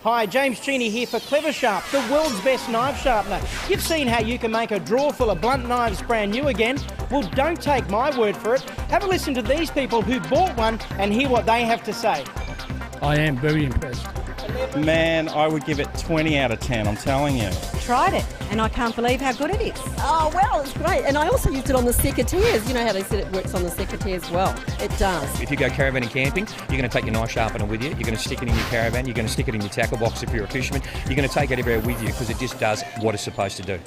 Hi, James Cheney here for Kleva Sharp, the world's best knife sharpener. You've seen how you can make a drawer full of blunt knives brand new again. Well, don't take my word for it. Have a listen to these people who bought one and hear what they have to say. I am very impressed. Man, I would give it 20 out of 10, I'm telling you. Tried it and I can't believe how good it is. Oh, well, it's great. And I also used it on the secateurs. You know how they said it works on the secateurs? Well, it does. If you go caravanning camping, you're going to take your knife sharpener with you. You're going to stick it in your caravan. You're going to stick it in your tackle box if you're a fisherman. You're going to take it everywhere with you because it just does what it's supposed to do.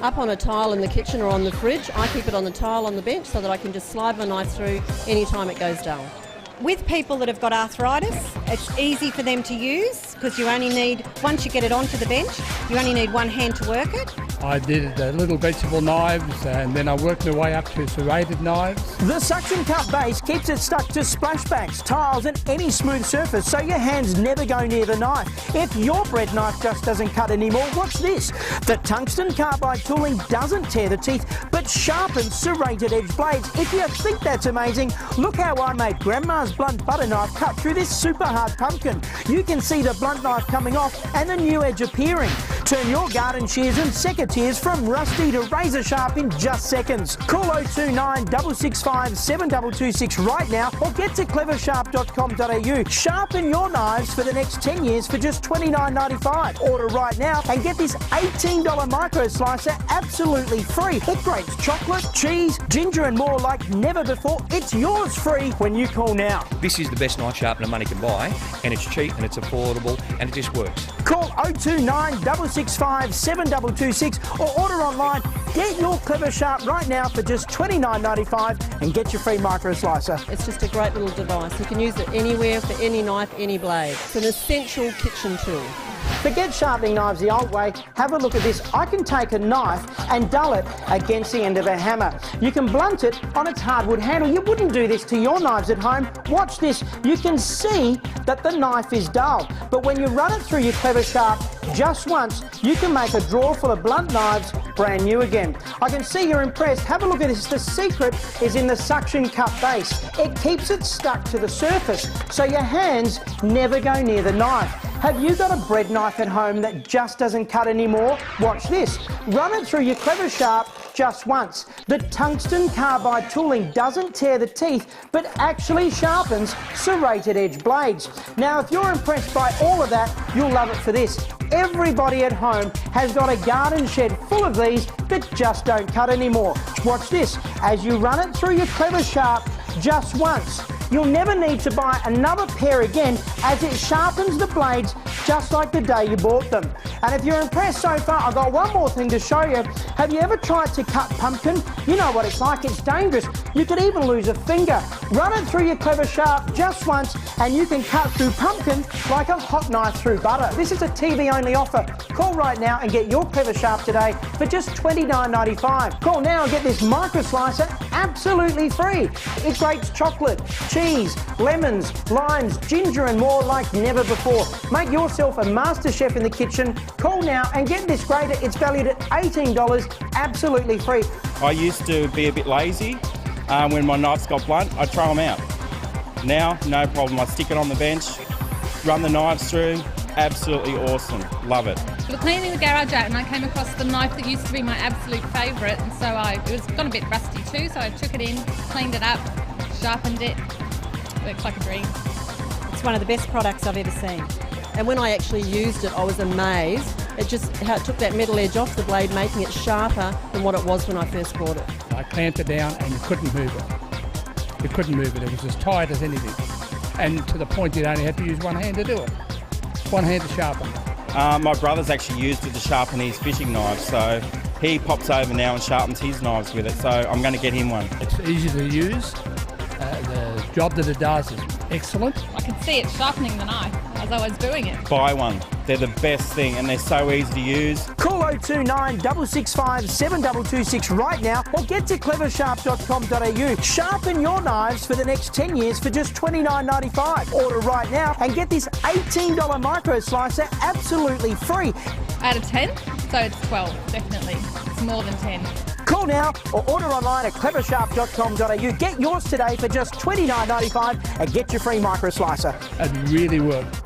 Up on a tile in the kitchen or on the fridge, I keep it on the tile on the bench so that I can just slide my knife through any time it goes dull. With people that have got arthritis, it's easy for them to use because you only need, once you get it onto the bench, you only need one hand to work it. I did the little vegetable knives and then I worked my way up to serrated knives. The suction cup base keeps it stuck to splashbacks, tiles and any smooth surface so your hands never go near the knife. If your bread knife just doesn't cut anymore, watch this. The tungsten carbide tooling doesn't tear the teeth but sharpens serrated edge blades. If you think that's amazing, look how I made Grandma's blunt butter knife cut through this super hard pumpkin. You can see the blunt knife coming off and the new edge appearing. Turn your garden shears and secateurs from rusty to razor sharp in just seconds. Call 029 665 7226 right now or get to klevasharp.com.au. Sharpen your knives for the next 10 years for just $29.95. Order right now and get this $18 micro slicer absolutely free. It grates chocolate, cheese, ginger and more like never before. It's yours free when you call now. This is the best knife sharpener money can buy, and it's cheap and it's affordable and it just works. Call 029 665 7226 or order online. Get your Kleva Sharp right now for just $29.95 and get your free micro slicer. It's just a great little device. You can use it anywhere for any knife, any blade. It's an essential kitchen tool. Forget sharpening knives the old way. Have a look at this. I can take a knife and dull it against the end of a hammer. You can blunt it on its hardwood handle. You wouldn't do this to your knives at home. Watch this. You can see that the knife is dull. But when you run it through your Kleva Sharp just once, you can make a drawer full of blunt knives brand new again. I can see you're impressed. Have a look at this. The secret is in the suction cup base. It keeps it stuck to the surface so your hands never go near the knife. Have you got a bread knife at home that just doesn't cut anymore? Watch this. Run it through your Kleva Sharp just once. The tungsten carbide tooling doesn't tear the teeth but actually sharpens serrated edge blades. Now if you're impressed by all of that, you'll love it for this. Everybody at home has got a garden shed full of these that just don't cut anymore. Watch this. As you run it through your Kleva Sharp just once, you'll never need to buy another pair again as it sharpens the blades just like the day you bought them. And if you're impressed so far, I've got one more thing to show you. Have you ever tried to cut pumpkin? You know what it's like, it's dangerous. You could even lose a finger. Run it through your Kleva Sharp just once and you can cut through pumpkin like a hot knife through butter. This is a TV-only offer. Call right now and get your Kleva Sharp today for just $29.95. Call now and get this micro slicer absolutely free. It grates chocolate, cheese, lemons, limes, ginger and more like never before. Make yourself a master chef in the kitchen. Call now and get this grater. It's valued at $18, absolutely free. I used to be a bit lazy. When my knives got blunt, I'd throw them out. Now, no problem. I stick it on the bench, run the knives through. Absolutely awesome. Love it. We were cleaning the garage out and I came across the knife that used to be my absolute favourite, and so it was got a bit rusty too, so I took it in, cleaned it up, sharpened it. Works like a dream. It's one of the best products I've ever seen. And when I actually used it, I was amazed. It just how it took that metal edge off the blade, making it sharper than what it was when I first bought it. I clamped it down and you couldn't move it. You couldn't move it. It was as tight as anything. And to the point you'd only have to use one hand to do it. One hand to sharpen. My brother's actually used it to sharpen his fishing knives, so he pops over now and sharpens his knives with it, so I'm going to get him one. It's easy to use. The job that it does is excellent. I could see it sharpening the knife as I was doing it. Buy one. They're the best thing and they're so easy to use. Call 029 665 7226 right now or get to klevasharp.com.au. Sharpen your knives for the next 10 years for just $29.95. Order right now and get this $18 micro slicer absolutely free. Out of 10, so it's 12, definitely. It's more than 10. Call now or order online at klevasharp.com.au. Get yours today for just $29.95 and get your free micro slicer. It really worked.